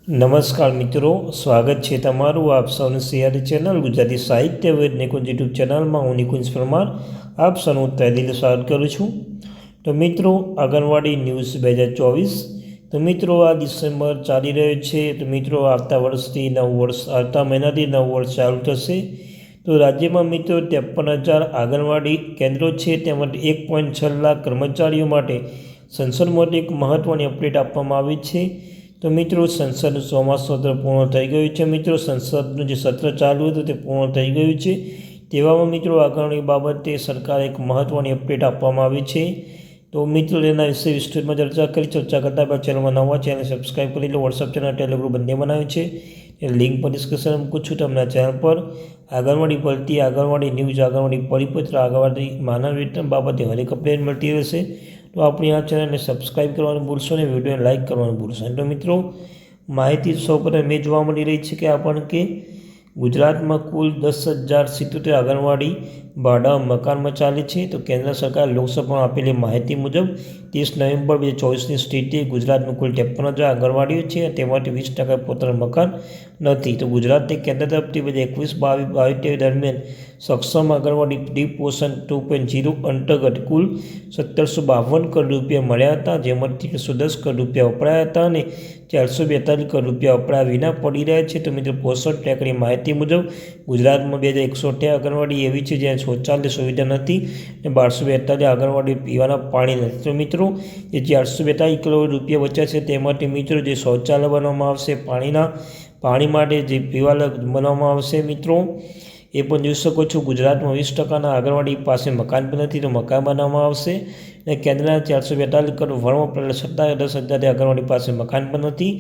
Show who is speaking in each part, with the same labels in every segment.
Speaker 1: નમસ્કાર મિત્રો, સ્વાગત છે તમારું આપ સૌની સિયારી ચેનલ ગુજરાતી સાહિત્ય વિદ નિકુંજ યુટ્યુબ ચેનલમાં. હું નિકુંજ પરમાર આપ સૌનું તહેદિલથી સ્વાગત કરું છું. તો મિત્રો, આંગણવાડી ન્યૂઝ 2024. તો મિત્રો, આ ડિસેમ્બર ચાલી રહ્યો છે. તો મિત્રો, આવતા મહિનાથી નવું વર્ષ ચાલુ થશે. તો રાજ્યમાં મિત્રો 53,000 આંગણવાડી કેન્દ્રો છે. તેમાંથી 1.6 લાખ કર્મચારીઓ માટે સંસદમાંથી એક મહત્ત્વની અપડેટ આપવામાં આવી છે. તો મિત્રો, સંસદનું ચોમાસું સત્ર પૂર્ણ થઈ ગયું છે. મિત્રો, સંસદનું જે સત્ર ચાલુ હતું તે પૂર્ણ થઈ ગયું છે. તેવામાં મિત્રો આંગણવાડી બાબતે સરકારે એક મહત્ત્વની અપડેટ આપવામાં આવી છે. તો મિત્રો, તેના વિશે વિસ્તૃતમાં ચર્ચા કરતા પહેલાં ચેનલમાં નવા ચેનલ સબસ્ક્રાઈબ કરી લો. વોટ્સઅપ ચેનલ ટેલિગ્રુપ બંને બનાવ્યું છે. એ લિંક પર ડિસ્ક્રિપ્શનમાં મૂકું છું. તમને આ ચેનલ પર આંગણવાડી ભરતી, આંગણવાડી ન્યૂઝ, આંગણવાડી પરિપત્ર, આંગણવાડી માનવ વેતન બાબતે હરેક અપડેટ મળતી રહેશે. તો આપણી આ ચેનલને સબસ્ક્રાઈબ કરવાનું ભૂલશો ને વિડીયોને લાઇક કરવાનું ભૂલશો. તો મિત્રો, માહિતી સૌપ્રથમ એ જોવા મળી રહી છે કે ગુજરાતમાં કુલ 10,077 આંગણવાડી ભાડા મકાનમાં ચાલે છે. તો કેન્દ્ર સરકારે લોકસભામાં આપેલી માહિતી મુજબ 30 નવેમ્બર 2024ની સ્થિતિએ ગુજરાતમાં કુલ 53,000 આંગણવાડીઓ છે. તેમાંથી 20% પોતાનું મકાન નથી. તો ગુજરાતને કેન્દ્ર તરફથી 2021-22 દરમિયાન સક્ષમ આંગણવાડી પ્રી પોષણ 2.0 અંતર્ગત કુલ 1,752 કરોડ રૂપિયા મળ્યા હતા, જેમાંથી 110 કરોડ રૂપિયા વપરાયા હતા અને 442 કરોડ રૂપિયા વપરાયા વિના પડી રહ્યા છે. તો મિત્રો, પોષણ ટ્રેકરની માહિતી મુજબ ગુજરાતમાં 2,198 આંગણવાડી એવી છે જ્યાં શૌચાલય સુવિધા નથી અને 1242 આંગણવાડી પીવાના પાણી નથી. તો મિત્રો, જે 442 કરોડ રૂપિયા બચ્યા છે તેમાંથી મિત્રો જે શૌચાલય બનાવવામાં આવશે, પાણી માટે જે પીવાના બનાવવામાં આવશે મિત્રો, એ પણ જોઈ શકો છો. ગુજરાતમાં 20% આંગણવાડી પાસે મકાન પણ નથી, તો મકાન બનાવવામાં આવશે. અને કેન્દ્રના 442 કરોડ ભરવા પડેલા છતાં 10,000 આંગણવાડી પાસે મકાન પણ નથી.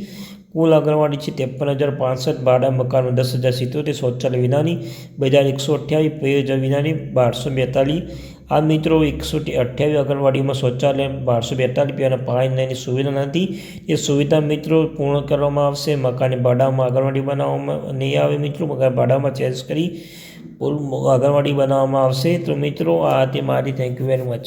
Speaker 1: કુલ આંગણવાડી છે 53,065 ભાડા મકાનો 10,077 શૌચાલય વિનાની, 2,128 પેયજળ વિનાની 1242. આ મિત્રો 128 આંગણવાડીમાં શૌચાલય, 1242 પીવાના પાણીની સુવિધા નથી. એ સુવિધા મિત્રો પૂર્ણ કરવામાં આવશે. મકાનની ભાડામાં આંગણવાડી બનાવવામાં નહીં આવે મિત્રો, મકાન ભાડામાં ચેન્જ કરી આંગણવાડી બનાવવામાં આવશે. તો મિત્રો, આ હતી મારી. Thank you very much.